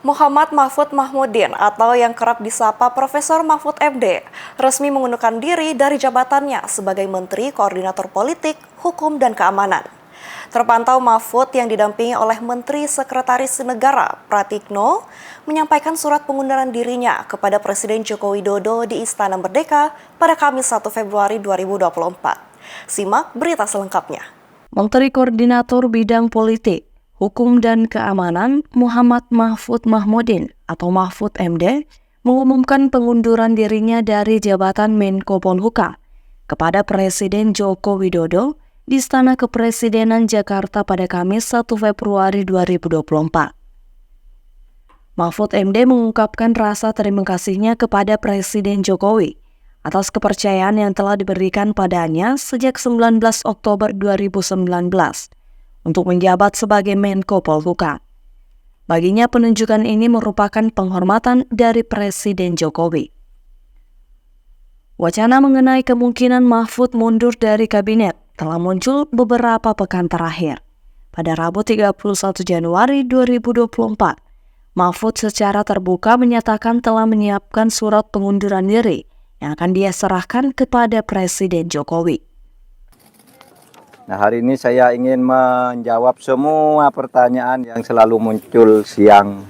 Muhammad Mahfud Mahmudin atau yang kerap disapa Profesor Mahfud MD resmi mengundurkan diri dari jabatannya sebagai Menteri Koordinator Politik, Hukum, dan Keamanan. Terpantau Mahfud yang didampingi oleh Menteri Sekretaris Negara Pratikno menyampaikan surat pengunduran dirinya kepada Presiden Joko Widodo di Istana Merdeka pada Kamis 1 Februari 2024. Simak berita selengkapnya. Menteri Koordinator Bidang Politik, Hukum dan Keamanan Muhammad Mahfud Mahmudin atau Mahfud MD mengumumkan pengunduran dirinya dari jabatan Menko Polhukam kepada Presiden Joko Widodo di Istana Kepresidenan Jakarta pada Kamis 1 Februari 2024. Mahfud MD mengungkapkan rasa terima kasihnya kepada Presiden Jokowi atas kepercayaan yang telah diberikan padanya sejak 19 Oktober 2019 untuk menjabat sebagai Menko Polhukam. Baginya penunjukan ini merupakan penghormatan dari Presiden Jokowi. Wacana mengenai kemungkinan Mahfud mundur dari kabinet telah muncul beberapa pekan terakhir. Pada Rabu 31 Januari 2024, Mahfud secara terbuka menyatakan telah menyiapkan surat pengunduran diri yang akan dia serahkan kepada Presiden Jokowi. Nah, hari ini saya ingin menjawab semua pertanyaan yang selalu muncul siang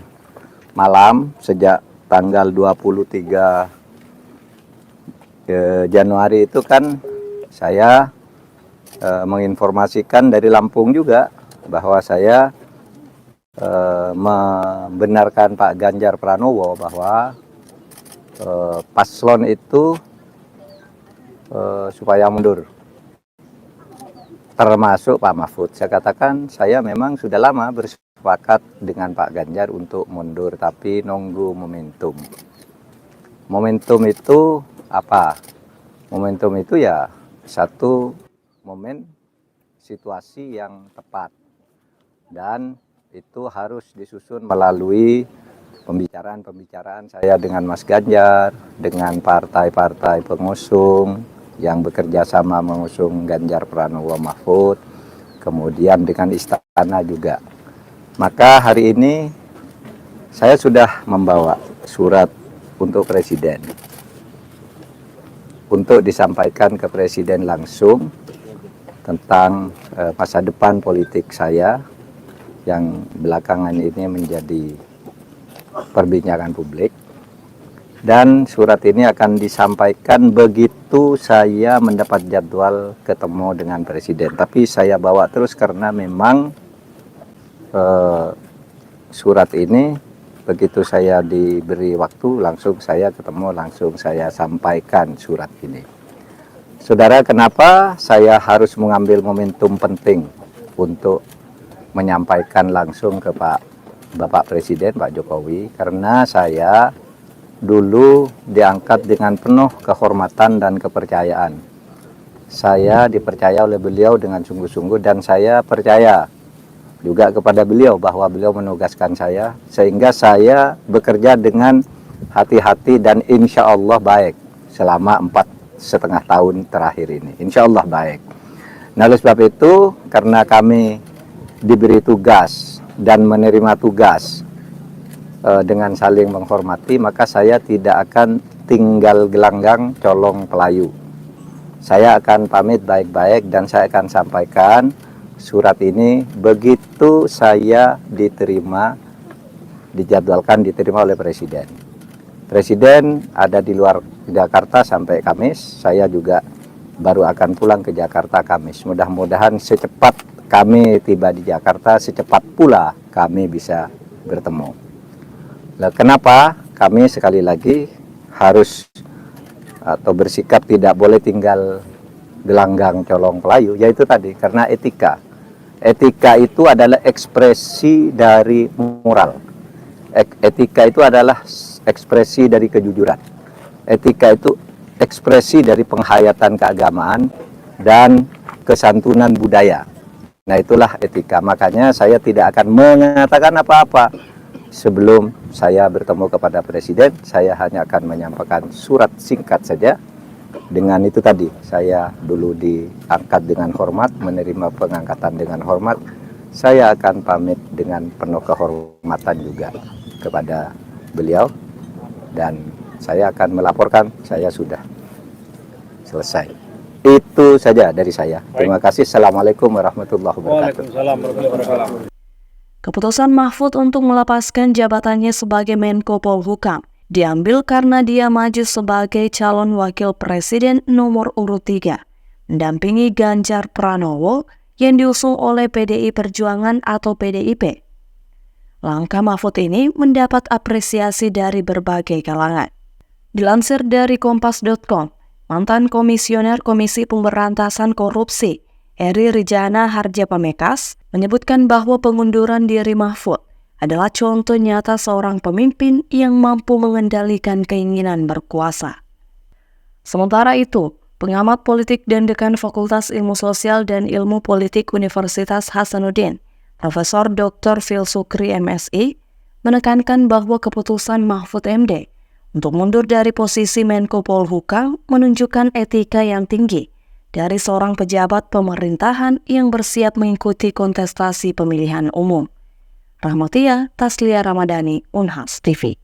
malam sejak tanggal 23 Januari itu kan saya menginformasikan dari Lampung juga bahwa saya membenarkan Pak Ganjar Pranowo bahwa paslon itu supaya mundur. Termasuk Pak Mahfud. Saya katakan saya memang sudah lama bersepakat dengan Pak Ganjar untuk mundur, tapi nunggu momentum. Momentum itu apa? Momentum itu ya satu momen situasi yang tepat. Dan itu harus disusun melalui pembicaraan-pembicaraan saya dengan Mas Ganjar, dengan partai-partai pengusung yang bekerja sama mengusung Ganjar Pranowo Mahfud, kemudian dengan istana juga. Maka hari ini saya sudah membawa surat untuk Presiden, untuk disampaikan ke Presiden langsung tentang masa depan politik saya yang belakangan ini menjadi perbincangan publik. Dan surat ini akan disampaikan begitu saya mendapat jadwal ketemu dengan Presiden. Tapi saya bawa terus karena memang surat ini begitu saya diberi waktu langsung saya ketemu, langsung saya sampaikan surat ini. Saudara, kenapa saya harus mengambil momentum penting untuk menyampaikan langsung ke Bapak Presiden, Pak Jokowi? Karena saya dulu diangkat dengan penuh kehormatan dan kepercayaan. Saya dipercaya oleh beliau dengan sungguh-sungguh dan saya percaya juga kepada beliau bahwa beliau menugaskan saya, sehingga saya bekerja dengan hati-hati dan insya Allah baik selama 4,5 tahun terakhir ini. Insya Allah baik. Nah, oleh sebab itu, karena kami diberi tugas dan menerima tugas dengan saling menghormati, maka saya tidak akan tinggal gelanggang colong pelayu. Saya akan pamit baik-baik dan saya akan sampaikan surat ini begitu saya dijadwalkan diterima oleh Presiden. Presiden ada di luar Jakarta sampai Kamis, saya juga baru akan pulang ke Jakarta Kamis. Mudah-mudahan secepat kami tiba di Jakarta, secepat pula kami bisa bertemu. Nah, kenapa kami sekali lagi harus atau bersikap tidak boleh tinggal gelanggang colong pelayu, yaitu tadi karena etika. Etika itu adalah ekspresi dari moral. Etika itu adalah ekspresi dari kejujuran. Etika itu ekspresi dari penghayatan keagamaan dan kesantunan budaya. Nah, itulah etika. Makanya saya tidak akan mengatakan apa-apa sebelum saya bertemu kepada Presiden. Saya hanya akan menyampaikan surat singkat saja. Dengan itu tadi, saya dulu diangkat dengan hormat, menerima pengangkatan dengan hormat. Saya akan pamit dengan penuh kehormatan juga. kepada beliau dan saya akan melaporkan saya sudah selesai. Itu saja dari saya. Terima kasih. Assalamualaikum warahmatullahi wabarakatuh. Waalaikumsalam warahmatullahi wabarakatuh. Keputusan Mahfud untuk melepaskan jabatannya sebagai Menko Polhukam diambil karena dia maju sebagai calon wakil presiden nomor urut 3, mendampingi Ganjar Pranowo yang diusung oleh PDI Perjuangan atau PDIP. Langkah Mahfud ini mendapat apresiasi dari berbagai kalangan. Dilansir dari Kompas.com, mantan Komisioner Komisi Pemberantasan Korupsi, Eri Rijana Harjapamekas, menyebutkan bahwa pengunduran diri Mahfud adalah contoh nyata seorang pemimpin yang mampu mengendalikan keinginan berkuasa. Sementara itu, pengamat politik dan dekan Fakultas Ilmu Sosial dan Ilmu Politik Universitas Hasanuddin, Profesor Dr. Phil Sukri MSI, menekankan bahwa keputusan Mahfud MD untuk mundur dari posisi Menko Polhukam menunjukkan etika yang tinggi dari seorang pejabat pemerintahan yang bersiap mengikuti kontestasi pemilihan umum. Rahmatia Taslia Ramadhani, Unhas TV.